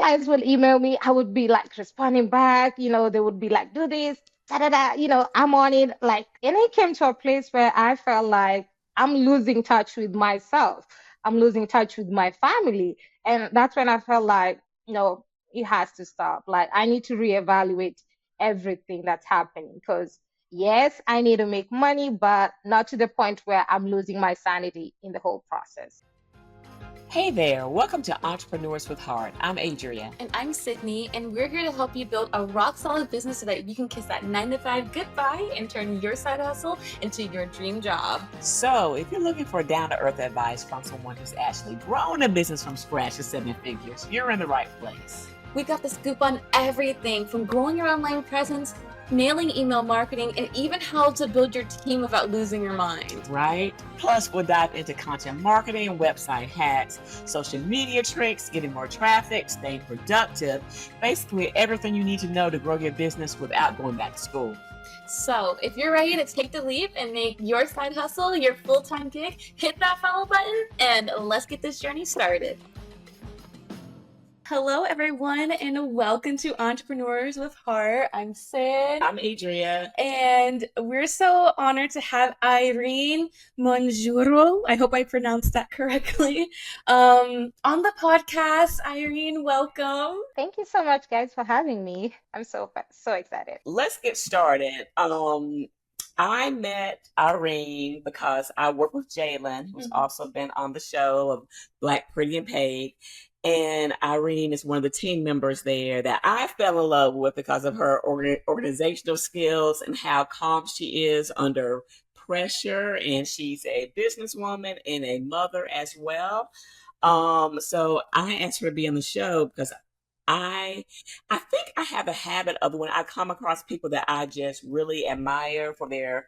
clients would email me, I would be like responding back, they would be like, do this, da da da, I'm on it. Like, and it came to a place where I felt like I'm losing touch with myself. I'm losing touch with my family. And that's when I felt like, it has to stop. Like, I need to reevaluate everything that's happening because, yes, I need to make money, but not to the point where I'm losing my sanity in the whole process. Hey there, welcome to Entrepreneurs with Heart. I'm Adria. And I'm Sydney, and we're here to help you build a rock solid business so that you can kiss that 9 to 5 goodbye and turn your side hustle into your dream job. So, if you're looking for down to earth advice from someone who's actually grown a business from scratch to 7 figures, you're in the right place. We got the scoop on everything from growing your online presence, nailing email marketing, and even how to build your team without losing your mind. Right? Plus, we'll dive into content marketing, website hacks, social media tricks, getting more traffic, staying productive, basically everything you need to know to grow your business without going back to school. So, if you're ready to take the leap and make your side hustle your full-time gig, hit that follow button and let's get this journey started. Hello, everyone, and welcome to Entrepreneurs with Heart. I'm Sid. I'm Adria. And we're so honored to have Irene Monjuro. I hope I pronounced that correctly. On the podcast. Irene, welcome. Thank you so much, guys, for having me. I'm so excited. Let's get started. I met Irene because I work with Jalen, who's also been on the show of Black, Pretty, and Paid. And Irene is one of the team members there that I fell in love with because of her organizational skills and how calm she is under pressure. And she's a businesswoman and a mother as well. So I asked her to be on the show because I think I have a habit of when I come across people that I just really admire for their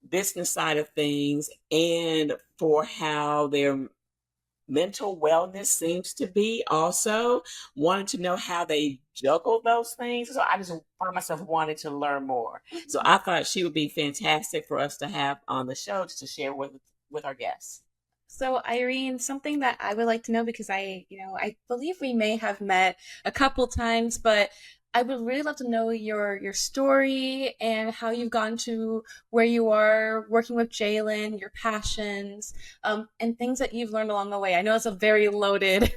business side of things and for how their mental wellness seems to be also wanting to know how they juggle those things. So I just find myself wanting to learn more. So I thought she would be fantastic for us to have on the show just to share with our guests. So Irene, something that I would like to know because I believe we may have met a couple times, but I would really love to know your story and how you've gotten to where you are working with Jalen, your passions, and things that you've learned along the way. I know it's a very loaded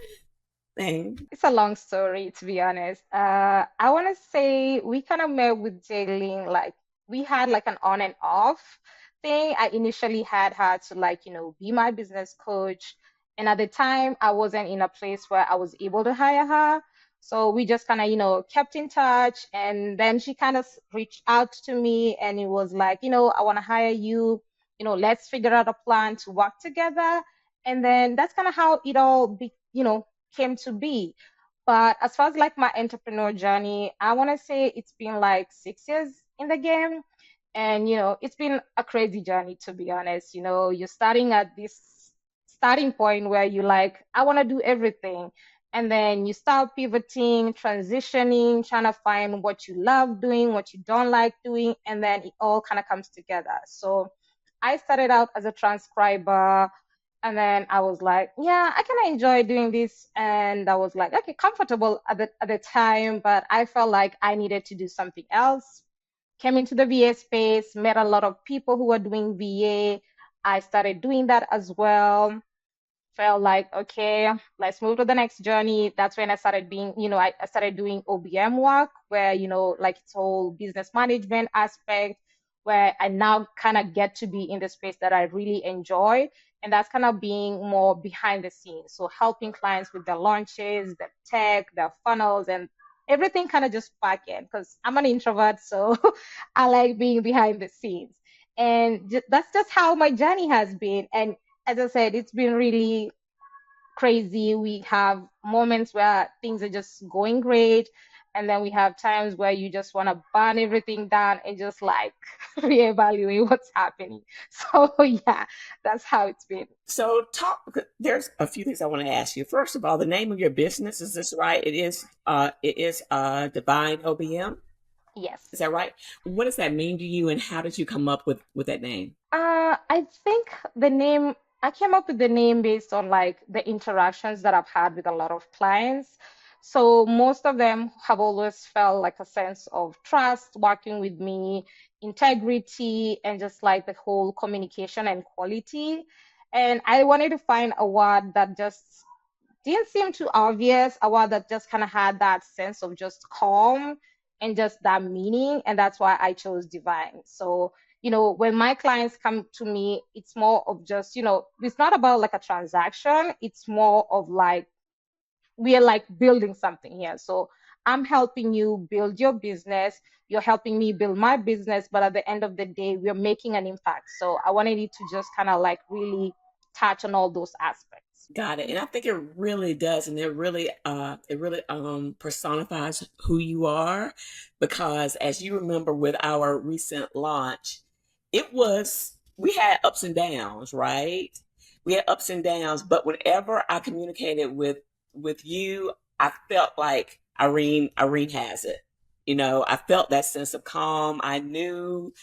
thing. It's a long story, to be honest. I want to say we kind of met with Jalen, like we had like an on and off thing. I initially had her to like, be my business coach. And at the time, I wasn't in a place where I was able to hire her. So we just kind of, kept in touch. And then she kind of reached out to me and it was like, I want to hire you. Let's figure out a plan to work together. And then that's kind of how it all came to be. But as far as like my entrepreneur journey, I want to say it's been like 6 years in the game. And, it's been a crazy journey, to be honest. You're starting at this starting point where you like, I want to do everything. And then you start pivoting, transitioning, trying to find what you love doing, what you don't like doing. And then it all kind of comes together. So I started out as a transcriber. And then I was like, yeah, I kind of enjoy doing this. And I was like, okay, comfortable at the time, but I felt like I needed to do something else. Came into the VA space, met a lot of people who were doing VA. I started doing that as well. Felt like, okay, let's move to the next journey. That's when I started being, I started doing OBM work where, like it's whole business management aspect where I now kind of get to be in the space that I really enjoy. And that's kind of being more behind the scenes. So helping clients with their launches, their tech, their funnels, and everything kind of just back in because I'm an introvert. So I like being behind the scenes. And that's just how my journey has been. And as I said, it's been really crazy. We have moments where things are just going great. And then we have times where you just want to burn everything down and just like reevaluate what's happening. So yeah, that's how it's been. So there's a few things I want to ask you. First of all, the name of your business, is this right? It is Divine OBM? Yes. Is that right? What does that mean to you and how did you come up with that name? I think I came up with the name based on like the interactions that I've had with a lot of clients. So most of them have always felt like a sense of trust working with me, integrity, and just like the whole communication and quality. And I wanted to find a word that just didn't seem too obvious, a word that just kind of had that sense of just calm and just that meaning. And that's why I chose divine. So, when my clients come to me, it's more of just, it's not about like a transaction. It's more of like, we are like building something here. So I'm helping you build your business. You're helping me build my business. But at the end of the day, we're making an impact. So I wanted you to just kind of like really touch on all those aspects. Got it. And I think it really does. And it really personifies who you are, because as you remember with our recent launch, we had ups and downs, right? We had ups and downs, but whenever I communicated with you, I felt like Irene has it. I felt that sense of calm. I knew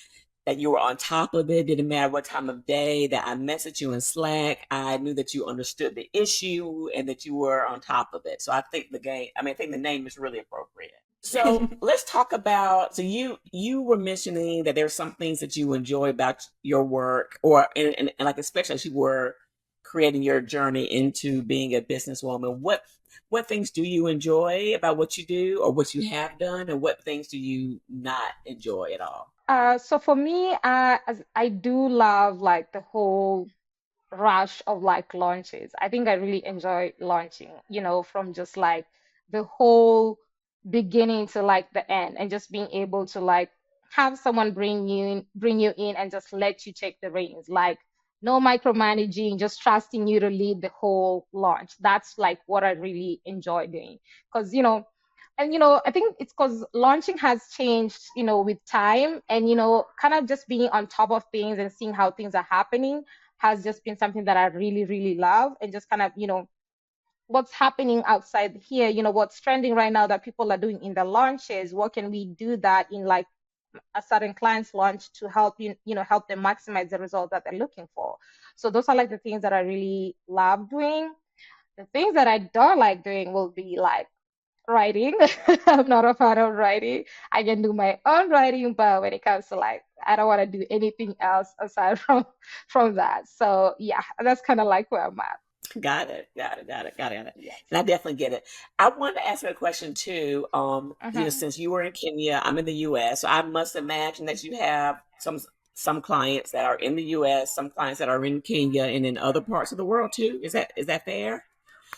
that you were on top of it. Didn't matter what time of day that I messaged you in Slack. I knew that you understood the issue and that you were on top of it. So I think I think the name is really appropriate. So let's talk about. So you were mentioning that there's some things that you enjoy about your work, or and like especially as you were creating your journey into being a businesswoman. What things do you enjoy about what you do or what you have done, and what things do you not enjoy at all? So for me, as I do love like the whole rush of like launches. I think I really enjoy launching, from just like the whole beginning to like the end, and just being able to like have someone bring you in and just let you take the reins. Like no micromanaging, just trusting you to lead the whole launch. That's like what I really enjoy doing. Because, and I think it's because launching has changed, with time, and kind of just being on top of things and seeing how things are happening has just been something that I really, really love. And just kind of, what's happening outside here, what's trending right now that people are doing in the launches. What can we do that in like a certain client's launch to help help them maximize the result that they're looking for? So those are like the things that I really love doing. The things that I don't like doing will be like writing. I'm not a fan of writing. I can do my own writing, but when it comes to like, I don't want to do anything else aside from that. So yeah, that's kind of like where I'm at. Got it. Got it. Got it. Got it. Got it. Yes. And I definitely get it. I wanted to ask you a question too. Uh-huh. Since you were in Kenya, I'm in the US, so I must imagine that you have some clients that are in the US, some clients that are in Kenya and in other parts of the world too. Is that fair?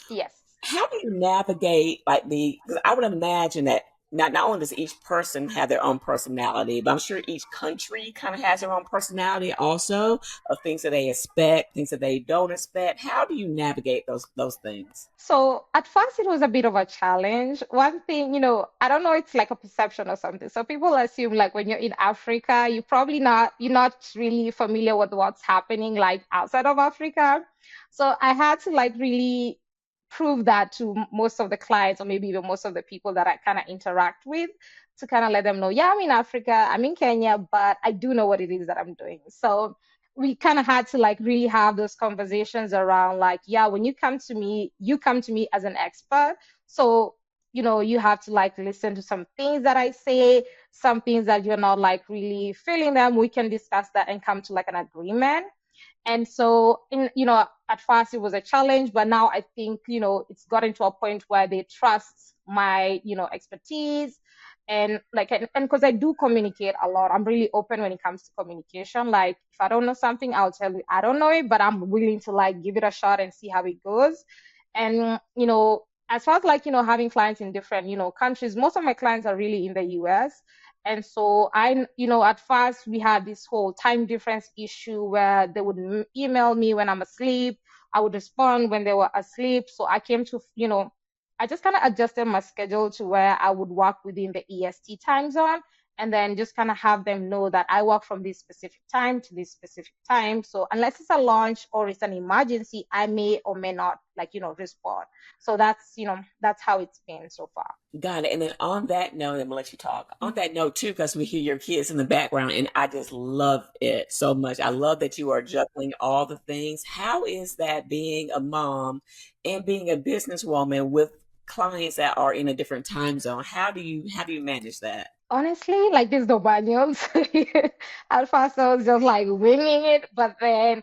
Yes. How do you navigate like because I would imagine that not only does each person have their own personality, but I'm sure each country kind of has their own personality also, of things that they expect, things that they don't expect. How do you navigate those things? So at first it was a bit of a challenge. One thing, I don't know, it's like a perception or something. So people assume like when you're in Africa, you're not really familiar with what's happening like outside of Africa. So I had to like really prove that to most of the clients, or maybe even most of the people that I kind of interact with, to kind of let them know, yeah, I'm in Africa, I'm in Kenya, but I do know what it is that I'm doing. So we kind of had to like really have those conversations around like, yeah, when you come to me as an expert. So you have to like listen to some things that I say, some things that you're not like really feeling them. We can discuss that and come to like an agreement. And so, at first it was a challenge, but now I think, it's gotten to a point where they trust my, expertise. And like, and because I do communicate a lot, I'm really open when it comes to communication. Like, if I don't know something, I'll tell you I don't know it, but I'm willing to like give it a shot and see how it goes. And, as far as like, having clients in different, countries, most of my clients are really in the US. And so at first we had this whole time difference issue where they would email me when I'm asleep. I would respond when they were asleep. So I came to, I just kind of adjusted my schedule to where I would work within the EST time zone, and then just kind of have them know that I work from this specific time to this specific time. So unless it's a launch or it's an emergency, I may or may not like, respond. So that's how it's been so far. Got it. And then on that note, I'm gonna let you talk. On that note too, because we hear your kids in the background, and I just love it so much. I love that you are juggling all the things. How is that being a mom and being a businesswoman with clients that are in a different time zone? How do you manage that? Honestly, like there's no manuals. At first, I was just like winging it, but then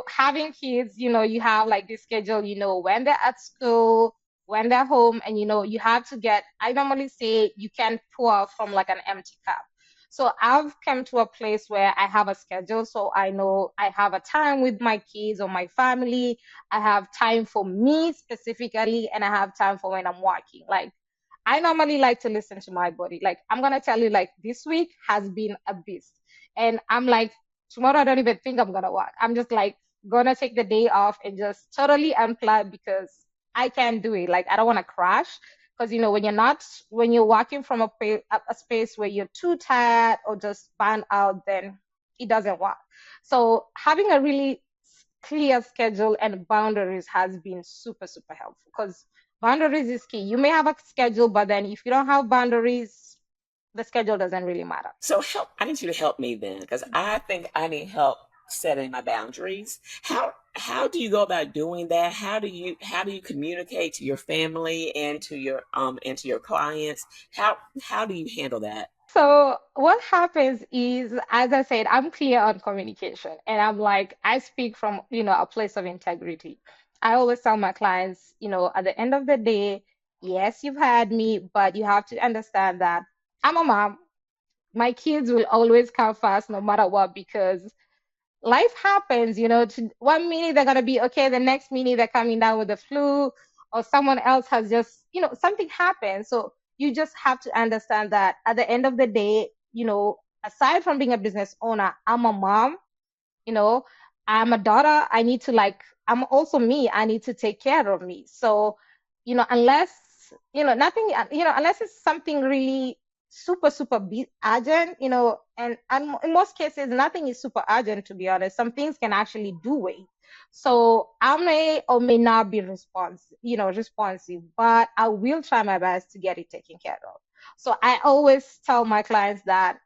having kids, you have like this schedule, when they're at school, when they're home, and you have to I normally say you can pour from like an empty cup. So I've come to a place where I have a schedule, so I know I have a time with my kids or my family. I have time for me specifically, and I have time for when I'm working. Like I normally like to listen to my body. Like I'm gonna tell you, like this week has been a beast. And I'm like, tomorrow I don't even think I'm gonna work. I'm just like gonna take the day off and just totally unplug because I can't do it. Like I don't wanna crash. Because when you're working from a space where you're too tired or just burned out, then it doesn't work. So having a really clear schedule and boundaries has been super, super helpful because boundaries is key. You may have a schedule, but then if you don't have boundaries, the schedule doesn't really matter. So I need you to help me then, because I think I need help setting my boundaries. How do you go about doing that? How do you communicate to your family and to your clients? How do you handle that? So what happens is, as I said, I'm clear on communication and I'm like, I speak from, a place of integrity. I always tell my clients, at the end of the day, yes, you've had me, but you have to understand that I'm a mom. My kids will always come first no matter what because life happens, one minute they're gonna be okay, the next minute they're coming down with the flu, or someone else has just, something happens. So you just have to understand that at the end of the day, aside from being a business owner, I'm a mom, you know, I'm a daughter. I'm also me. I need to take care of me. So, unless, nothing, unless it's something really super, super urgent, and in most cases, nothing is super urgent, to be honest. Some things can actually do wait. So I may or may not be responsive, but I will try my best to get it taken care of. So I always tell my clients that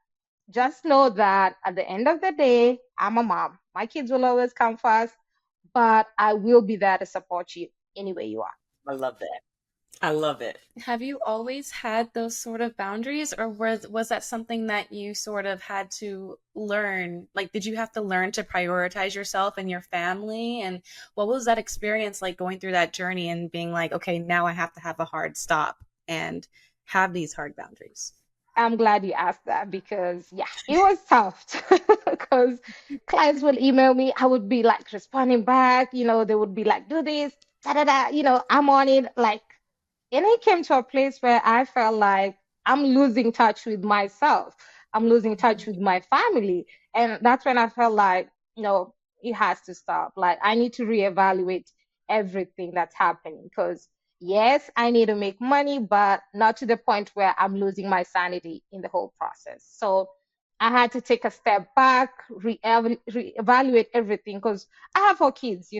just know that at the end of the day, I'm a mom. My kids will always come first, but I will be there to support you any way you are. I love that. I love it. Have you always had those sort of boundaries, or was that something that you sort of had to learn? Like, did you have to learn to prioritize yourself and your family? And what was that experience like going through that journey and being like, okay, now I have to have a hard stop and have these hard boundaries? I'm glad you asked that because, yeah, it was tough because clients would email me. I would be like responding back. They would be like, do this, da da da. I'm on it. Like, and it came to a place where I felt like I'm losing touch with myself. I'm losing touch with my family. And that's when I felt like, it has to stop. Like, I need to reevaluate everything that's happening because, yes, I need to make money, but not to the point where I'm losing my sanity in the whole process. So I had to take a step back, reevaluate everything because I have 4 kids.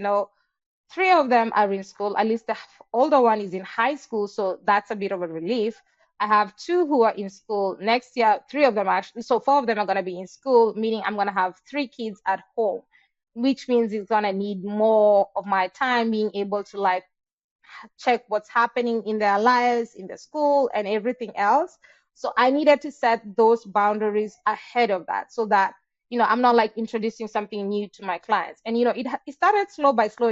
Three of them are in school. At least the older one is in high school, so that's a bit of a relief. I have two who are in school next year. Three of them actually, so 4 of them are going to be in school, meaning I'm going to have 3 kids at home, which means it's going to need more of my time being able to like check what's happening in their lives, in the school, and everything else. So I needed to set those boundaries ahead of that so that, I'm not like introducing something new to my clients. And, it started slow by slow.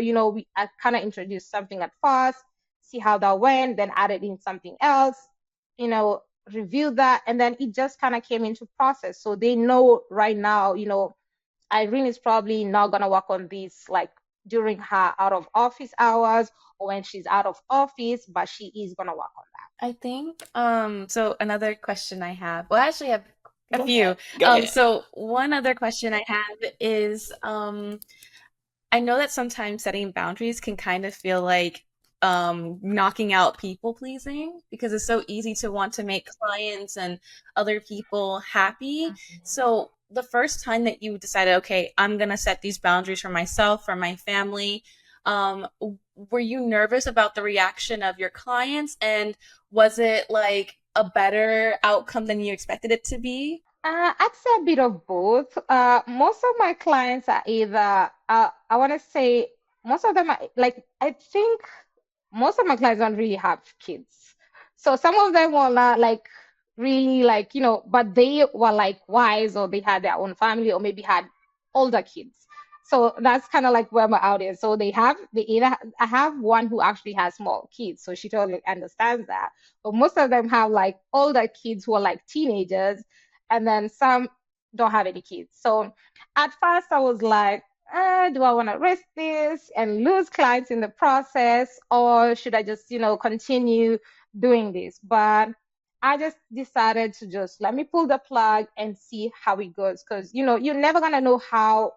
I kind of introduced something at first, see how that went, then added in something else, you know, review that. And then it just kind of came into process. So they know right now, Irene is probably not gonna work on this like during her out of office hours or when she's out of office, but she is gonna work on I think so another question I have. Well, I actually have a Go few. ahead. Go ahead. So one other question I have is I know that sometimes setting boundaries can kind of feel like knocking out people pleasing because it's so easy to want to make clients and other people happy. that. So the first time that you decided, okay, I'm gonna set these boundaries for myself, for my family, um, were you nervous about the reaction of your clients? And was it like a better outcome than you expected it to be? I'd say a bit of both. Most of my clients are either, I want to say, most of them are like, I think most of my clients don't really have kids. So some of them were not like really like, but they were like wise, or they had their own family, or maybe had older kids. So that's kind of like where my audience. So they either, I have one who actually has small kids, so she totally understands that. But most of them have like older kids who are like teenagers, and then some don't have any kids. So at first I was like, do I want to risk this and lose clients in the process, or should I just, continue doing this? But I just decided to just let me pull the plug and see how it goes, because, you're never gonna know how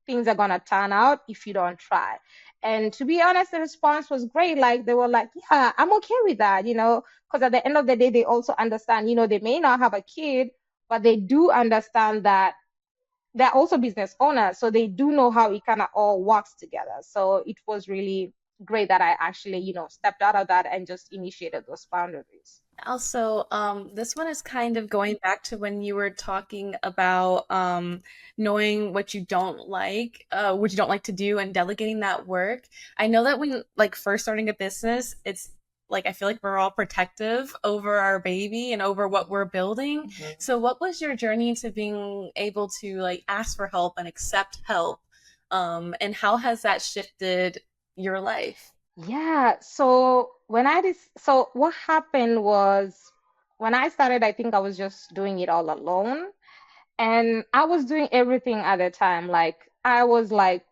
things are gonna turn out if you don't try. And to be honest, the response was great. Like they were like, yeah, I'm okay with that, because at the end of the day, they also understand, they may not have a kid, but they do understand that they're also business owners, so they do know how it kind of all works together. So it was really great that I actually, stepped out of that and just initiated those boundaries. Also, this one is kind of going back to when you were talking about knowing what you don't like to do, and delegating that work. I know that when like first starting a business, it's like I feel like we're all protective over our baby and over what we're building. So, what was your journey to being able to like ask for help and accept help? And how has that shifted your life? Yeah, so so what happened was, when I started, I think I was just doing it all alone, and I was doing everything at the time. Like I was like,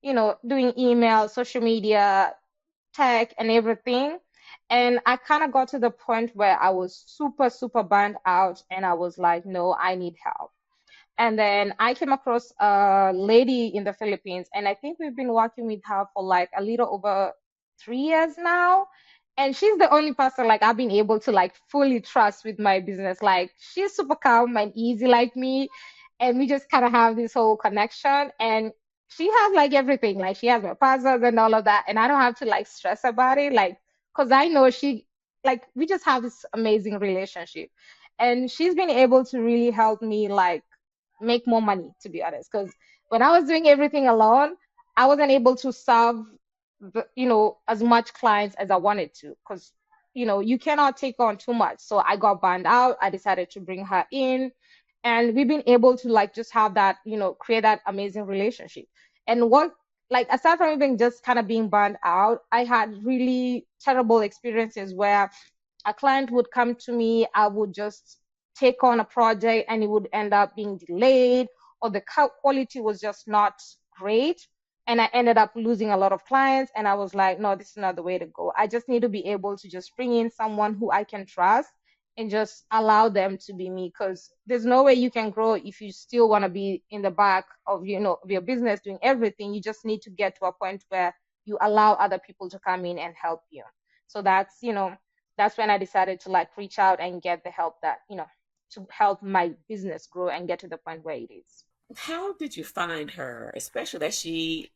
doing email, social media, tech, and everything. And I kind of got to the point where I was super, super burned out, and I was like, no, I need help. And then I came across a lady in the Philippines, and I think we've been working with her for like a little over 3 years now. And she's the only person like I've been able to like fully trust with my business. Like she's super calm and easy like me, and we just kind of have this whole connection. And she has like everything, like she has my passwords and all of that, and I don't have to like stress about it, like because I know she, like we just have this amazing relationship, and she's been able to really help me like make more money, to be honest, because when I was doing everything alone, I wasn't able to serve as much clients as I wanted to, because you cannot take on too much. So I got burned out. I decided to bring her in, and we've been able to like just have that, create that amazing relationship. And what, like, aside from even just kind of being burned out, I had really terrible experiences where a client would come to me, I would just take on a project and it would end up being delayed, or the quality was just not great. And I ended up losing a lot of clients. And I was like, no, this is not the way to go. I just need to be able to just bring in someone who I can trust and just allow them to be me, because there's no way you can grow if you still want to be in the back of of your business doing everything. You just need to get to a point where you allow other people to come in and help you. So that's when I decided to like reach out and get the help that, to help my business grow and get to the point where it is. How did you find her, especially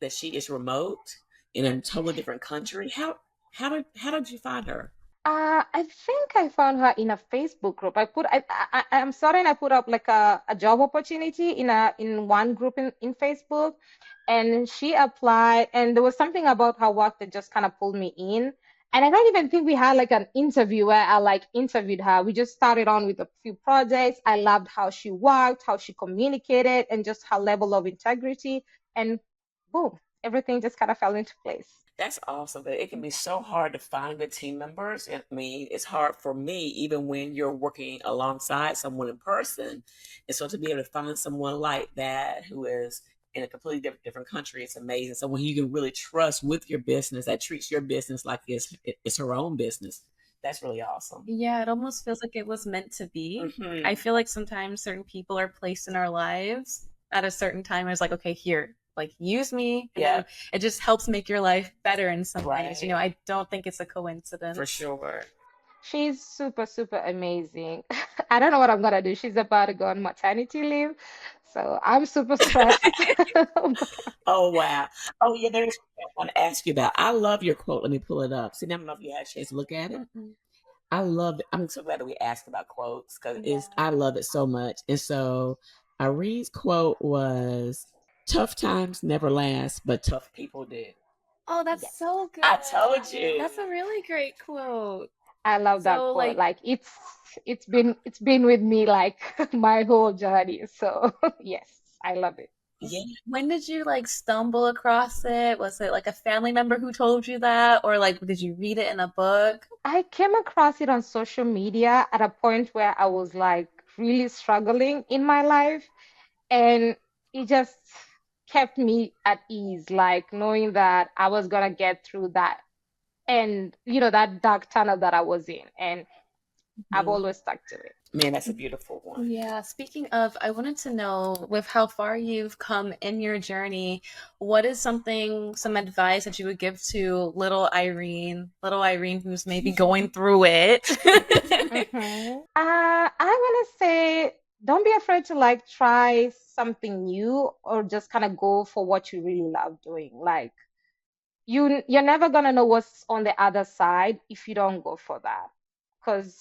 that she is remote in a totally different country? How did you find her? I think I found her in a Facebook group. I'm sorry, I put up like a job opportunity in one group in Facebook, and she applied, and there was something about her work that just kind of pulled me in. And I don't even think we had like an interview where I like interviewed her. We just started on with a few projects. I loved how she worked, how she communicated, and just her level of integrity. And boom, everything just kind of fell into place. That's awesome. But it can be so hard to find good team members. I mean, it's hard for me even when you're working alongside someone in person. And so to be able to find someone like that who is in a completely different country, it's amazing. Someone you can really trust with your business, that treats your business like it's her own business. That's really awesome. Yeah, it almost feels like it was meant to be. Hmm. I feel like sometimes certain people are placed in our lives at a certain time. It's like, okay, here, like use me. And Yeah, then it just helps make your life better in some ways. right. I don't think it's a For coincidence. sure. She's super, super amazing. I don't know what I'm gonna do. She's about to go on maternity leave, so I'm super stressed. Oh wow. Oh yeah, there's something I want to ask you about. I love your quote. Let me pull it up. See, I don't know if you had a chance to look at it. Mm-mm. I love it. I'm so glad that we asked about quotes because Yeah. it's I love it so much. And so Irene's quote was, "Tough times never last, but tough people do." Oh, that's Yes. so good. I told you. That's a really great quote. I love that So, quote. like, Like it's been with me like my whole journey. So yes, I love it. Yeah. when did you like stumble across it? Was it like a family member who told you that, or like did you read it in a book? I came across it on social media at a point where I was like really struggling in my life, and it just kept me at ease, like knowing that I was gonna get through that and that dark tunnel that I was in, and I've Mhm. always stuck to it. Man, that's a beautiful one. Yeah, speaking of, I wanted to know with how far you've come in your journey, what is some advice that you would give to little Irene who's maybe going through it? I want to say don't be afraid to like try something new or just kind of go for what you really love doing. Like you're never gonna know what's on the other side if you don't go for that. Because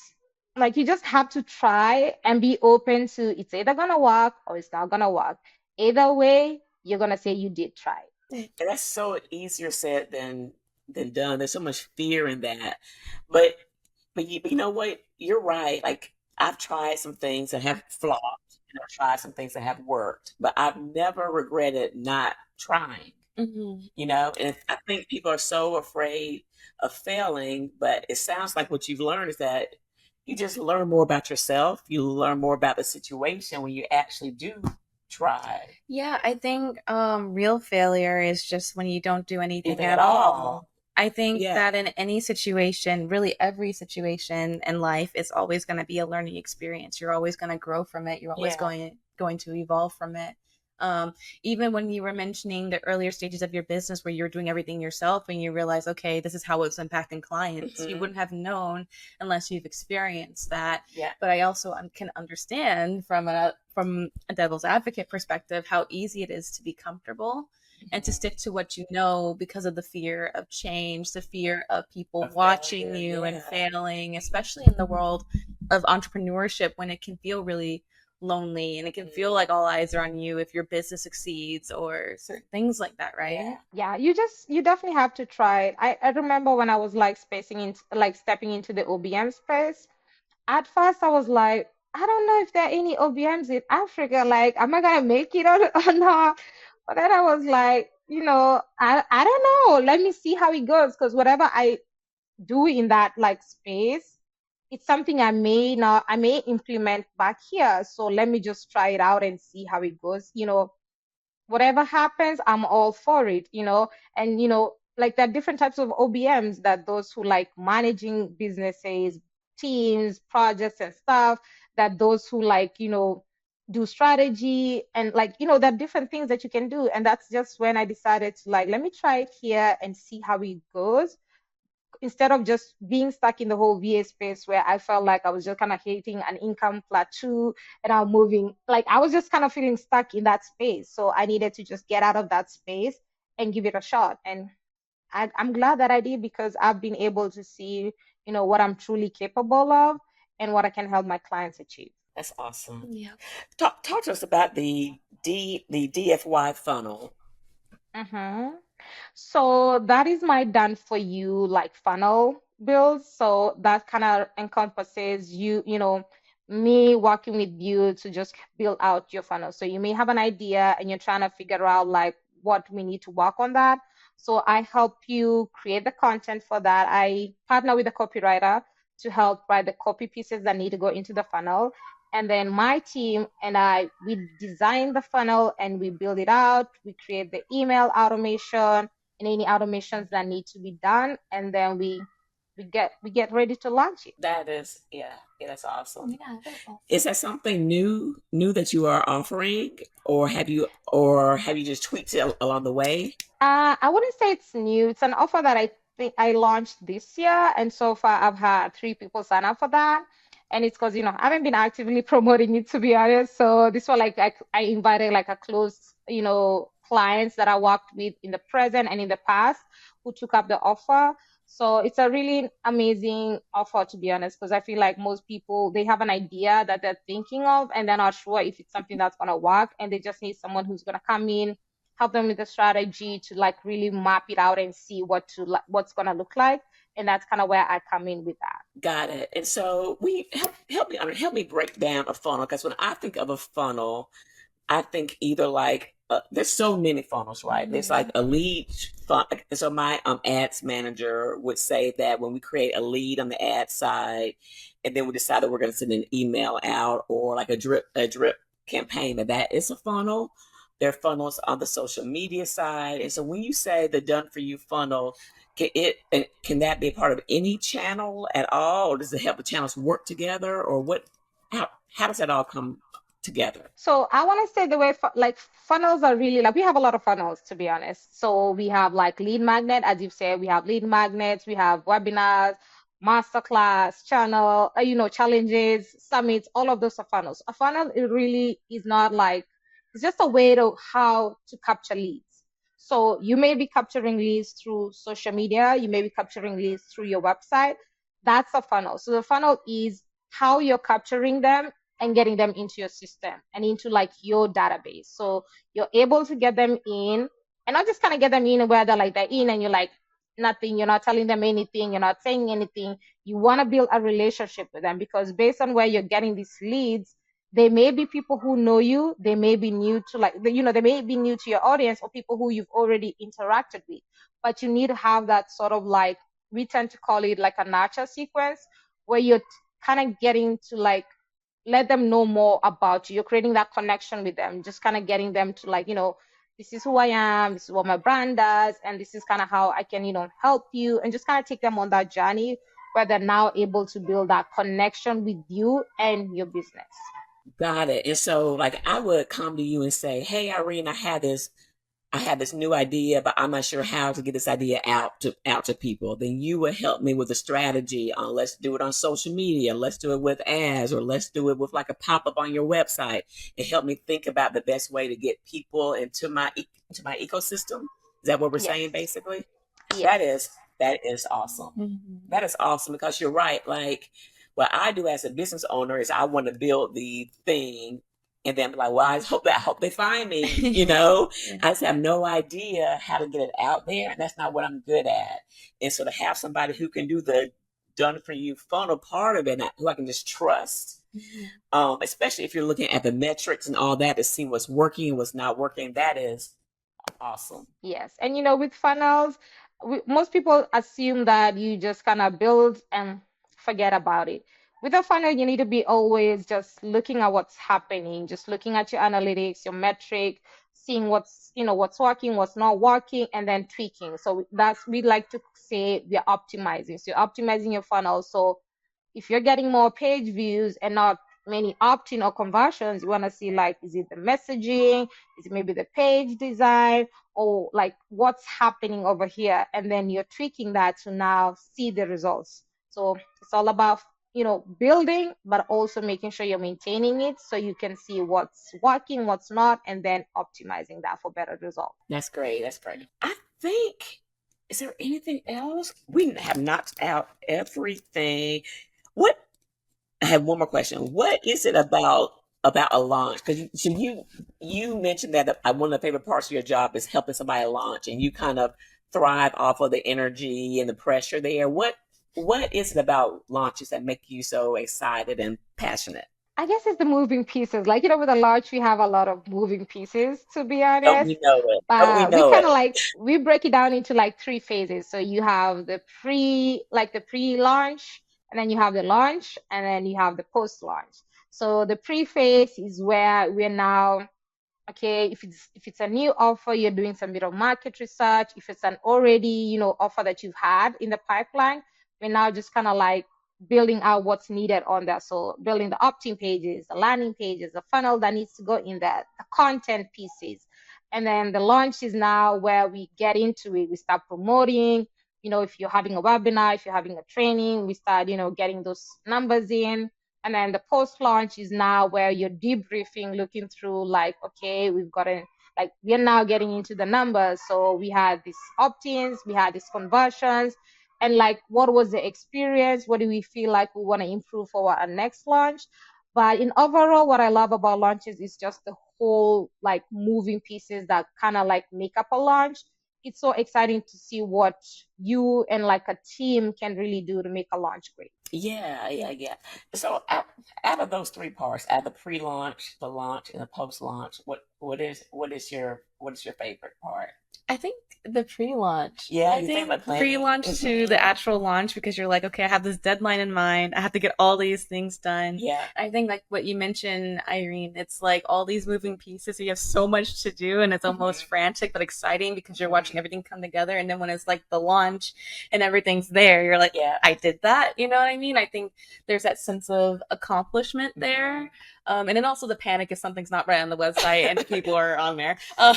like you just have to try and be open to it's either gonna work or it's not gonna work. Either way, you're gonna say you did try. And that's so easier said than done. There's so much fear in that. But but you know what? You're right. Like I've tried some things that have flopped, and I've tried some things that have worked, but I've never regretted not trying. Hmm. You know, and I think people are so afraid of failing, but it sounds like what you've learned is that you just learn more about yourself. You learn more about the situation when you actually do try. Yeah, I think real failure is just when you don't do anything Anything at at all. all. I think Yeah. that in any situation, really every situation in life, is always going to be a learning experience. You're always going to grow from it. You're always Yeah. going to evolve from it. Um, Even when you were mentioning the earlier stages of your business where you're doing everything yourself and you realize, okay, this is how it's impacting clients, you Hmm. wouldn't have known unless you've experienced that. Yeah. But I also can understand from a devil's advocate perspective how easy it is to be comfortable and to stick to what you know because of the fear of change, the fear of people A watching failure. you and Yeah. failing, especially in the world of entrepreneurship when it can feel really lonely and it can feel like all eyes are on you if your business succeeds or certain things like that, right? Yeah. Yeah, you definitely have to try it. I remember when I was like spacing into like stepping into the OBM space. At first, I was like, I don't know if there are any OBMs in Africa. Like, am I gonna make it or not? But then I was like, I don't know. Let me see how it goes. Because whatever I do in that like space, it's something I may implement back here. So let me just try it out and see how it goes. Whatever happens, I'm all for it. And like there are different types of OBMs that those who like managing businesses, teams, projects and stuff, that those who like, do strategy and like, there are different things that you can do. And that's just when I decided to like, let me try it here and see how it goes instead of just being stuck in the whole VA space where I felt like I was just kind of hitting an income plateau and I'm moving. Like I was just kind of feeling stuck in that space. So I needed to just get out of that space and give it a shot. And I'm glad that I did because I've been able to see, what I'm truly capable of and what I can help my clients achieve. That's awesome. Yeah. Talk to us about the DFY funnel. Mm-hmm. So that is my done for you like funnel build. So that kind of encompasses me working with you to just build out your funnel. So you may have an idea and you're trying to figure out like what we need to work on that. So I help you create the content for that. I partner with a copywriter to help write the copy pieces that need to go into the funnel. And then my team and we design the funnel and we build it out. We create the email automation and any automations that need to be done. And then we get ready to launch it. That is, yeah, yeah, that's awesome. Yeah, that's awesome. Is that something new that you are offering, or have you just tweaked it along the way? I wouldn't say it's new. It's an offer that I think I launched this year, and so far I've had 3 people sign up for that. And it's because I haven't been actively promoting it to be honest. So this was like I invited like a close clients that I worked with in the present and in the past who took up the offer. So it's a really amazing offer to be honest, because I feel like most people they have an idea that they're thinking of and they're not sure if it's something that's gonna work, and they just need someone who's gonna come in help them with the strategy to like really map it out and see what's gonna look like. And that's kind of where I come in with that. Got it. And so we help me break down a funnel, because when I think of a funnel, I think either like there's so many funnels, right? There's like a lead funnel. So my ads manager would say that when we create a lead on the ad side, and then we decide that we're going to send an email out, or like a drip campaign, that is a funnel. There are funnels on the social media side, and so when you say the done for you funnel, can that be a part of any channel at all, or does it help the channels work together, or what? How does that all come together? So I want to say the way like funnels are really like we have a lot of funnels to be honest. So we have like lead magnet, as you've said, we have lead magnets, we have webinars, masterclass, channel, challenges, summits, all of those are funnels. A funnel it really is not like it's just a way to how to capture leads. So you may be capturing leads through social media, you may be capturing leads through your website. That's a funnel. So the funnel is how you're capturing them and getting them into your system and into like your database. So you're able to get them in and not just kind of get them in where they're in and you're like nothing, you're not telling them anything, you're not saying anything. You want to build a relationship with them because based on where you're getting these leads, they may be people who know you, they may be new to they may be new to your audience or people who you've already interacted with. But you need to have that sort of like we tend to call it like a nurture sequence where you're kind of getting to like let them know more about you. You're creating that connection with them, just kind of getting them to like, this is who I am, this is what my brand does, and this is kind of how I can, help you and just kind of take them on that journey where they're now able to build that connection with you and your business. Got it. And so, like, I would come to you and say, "Hey, Irene, I had this new idea, but I'm not sure how to get this idea out to people." Then you would help me with a strategy on let's do it on social media, let's do it with ads, or let's do it with like a pop up on your website, and help me think about the best way to get people into my ecosystem. Is that what we're Yes. saying, basically? Yes. That is that is awesome. That is awesome because you're right. Like what I do as a business owner is I want to build the thing and then be like, well, I hope they find me, Yeah. I just have no idea how to get it out there. And that's not what I'm good at. And so to have somebody who can do the done for you funnel part of it, who I can just trust, especially if you're looking at the metrics and all that to see what's working and what's not working, that is awesome. Yes. And with funnels, most people assume that you just kind of build and forget about it. With a funnel, you need to be always just looking at what's happening, just looking at your analytics, your metric, seeing what's working, what's not working, and then tweaking. So we like to say we're optimizing. So you're optimizing your funnel. So if you're getting more page views and not many opt-in or conversions, you want to see like, is it the messaging? Is it maybe the page design? Or like what's happening over here? And then you're tweaking that to now see the results. So it's all about, building, but also making sure you're maintaining it so you can see what's working, what's not, and then optimizing that for better results. That's great. That's great. I think, is there anything else? We have knocked out everything. What I have one more question. What is it about a launch? Because you mentioned that one of the favorite parts of your job is helping somebody launch, and you kind of thrive off of the energy and the pressure there. What is it about launches that make you so excited and passionate? I guess it's the moving pieces. Like, with a launch, we have a lot of moving pieces, to be Don't honest. we know it? Don't we We know kind of it? like we break it down into like three phases. So you have the pre-launch, and then you have the launch, and then you have the post-launch. So the pre-phase is where we're now okay, if it's a new offer, you're doing some bit of market research. If it's an already offer that you've had in the pipeline, we're now just kind of like building out what's needed on there. So building the opt-in pages, the landing pages, the funnel that needs to go in there, the content pieces. And then the launch is now where we get into it. We start promoting. If you're having a webinar, if you're having a training, we start getting those numbers in. And then the post launch is now where you're debriefing, looking through like, okay, we're now getting into the numbers. So we had these opt-ins, we had these conversions, and like, what was the experience? What do we feel like we want to improve for our next launch? But in overall, what I love about launches is just the whole like moving pieces that kind of like make up a launch. It's so exciting to see what you and like a team can really do to make a launch great. Yeah. So out of those three parts, out of the pre-launch, the launch, and the post-launch, what is your favorite part? I think the pre-launch. Yeah, I you think think about planning. pre-launch to the actual launch because you're like, okay, I have this deadline in mind. I have to get all these things done. Yeah. I think like what you mentioned, Irene, it's like all these moving pieces. So you have so much to do and it's almost frantic but exciting because you're watching everything come together. And then when it's like the launch and everything's there, you're like, Yeah. I did that. You know what I mean? I think there's that sense of accomplishment there. And then also the panic if something's not right on the website and people are on there. Oh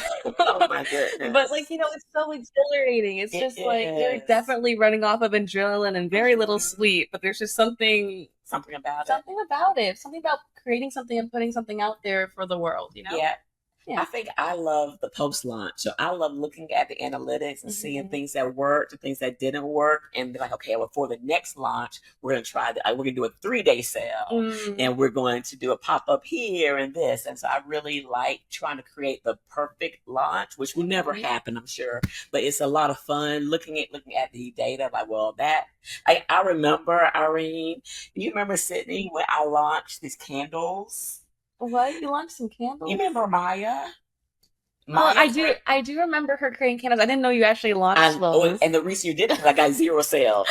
my goodness. But like, it's so exhilarating. It's It just like you're is. definitely running off of adrenaline and very little sleep, but there's just something about it. something about it. Something about creating something and putting something out there for the world, Yeah. Yeah. I think I love the post launch. So I love looking at the analytics and seeing things that worked and things that didn't work, and be like, okay, well, for the next launch, we're gonna try that. We're gonna do a 3-day sale, and we're going to do a pop up here and this. And so I really like trying to create the perfect launch, which will never happen, I'm sure, but it's a lot of fun looking at the data. Like, well, that I remember, Irene. Do you remember Sydney when I launched these candles? What? You launched some candles? You remember Maya? Oh, I do remember her creating candles. I didn't know you actually launched those. And the reason you did it because I got 0 sales.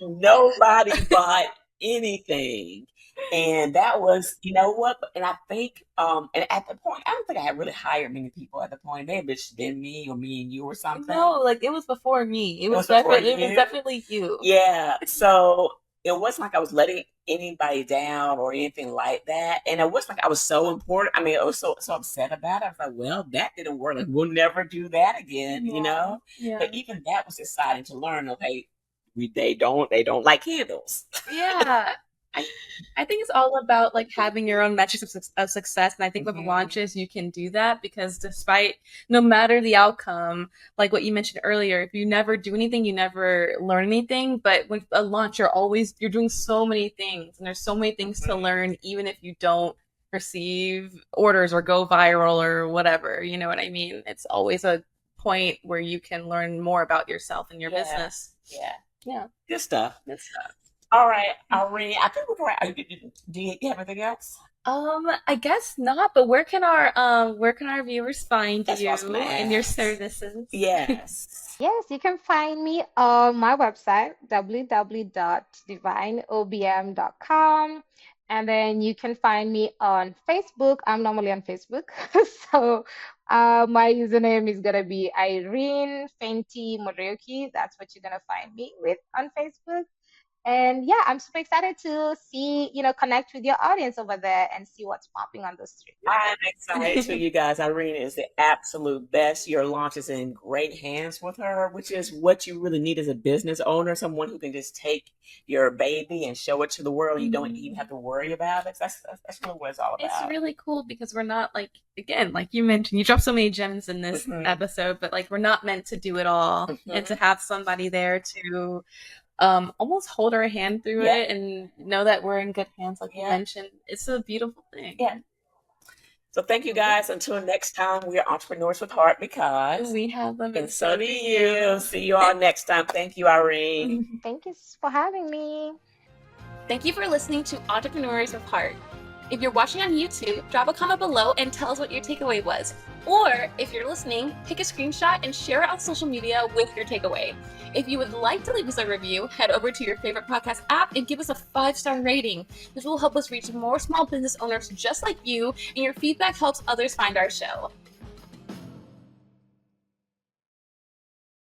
Nobody bought anything. And that was, you know what? And I think, and at the point, I don't think I had really hired many people at the point. It may have just been me or me and you or something. No, like it was before me. It was definitely you. Yeah. So it wasn't like I was letting anybody down or anything like that. And it wasn't like I was so important. I mean, I was so upset about it. I was like, well, that didn't work. Like, we'll never do that again, Yeah. But even that was exciting to learn. Okay, they don't like candles. Yeah. I think it's all about like having your own metrics of success, and I think with launches you can do that because despite no matter the outcome, like what you mentioned earlier, if you never do anything, you never learn anything. But with a launch, you're doing so many things, and there's so many things to learn, even if you don't receive orders or go viral or whatever. You know what I mean? It's always a point where you can learn more about yourself and your business. Yeah. Good stuff. All right, Irene. I think we're right. Do you have anything else? I guess not. But where can our viewers find you and your services? Yes. Yes, you can find me on my website, www.divineobm.com. And then you can find me on Facebook. I'm normally on Facebook. So my username is going to be Irene Fenty Morioki. That's what you're going to find me with on Facebook. And yeah, I'm super excited to see, connect with your audience over there and see what's popping on the street. I'm excited too, you guys. Irene is the absolute best. Your launch is in great hands with her, which is what you really need as a business owner, someone who can just take your baby and show it to the world. You don't even have to worry about it. That's really what it's all about. It's really cool because we're not like, again, like you mentioned, you dropped so many gems in this episode, but like we're not meant to do it all. And to have somebody there to almost hold our hand through it and know that we're in good hands, like you mentioned. It's a beautiful thing. Yeah. So thank you guys. Until next time, we are entrepreneurs with heart because we have them, and so do you. See you all next time. Thank you, Irene. Thank you for having me. Thank you for listening to Entrepreneurs with Heart. If you're watching on YouTube, drop a comment below and tell us what your takeaway was. Or if you're listening, take a screenshot and share it on social media with your takeaway. If you would like to leave us a review, head over to your favorite podcast app and give us a 5-star rating. This will help us reach more small business owners just like you, and your feedback helps others find our show.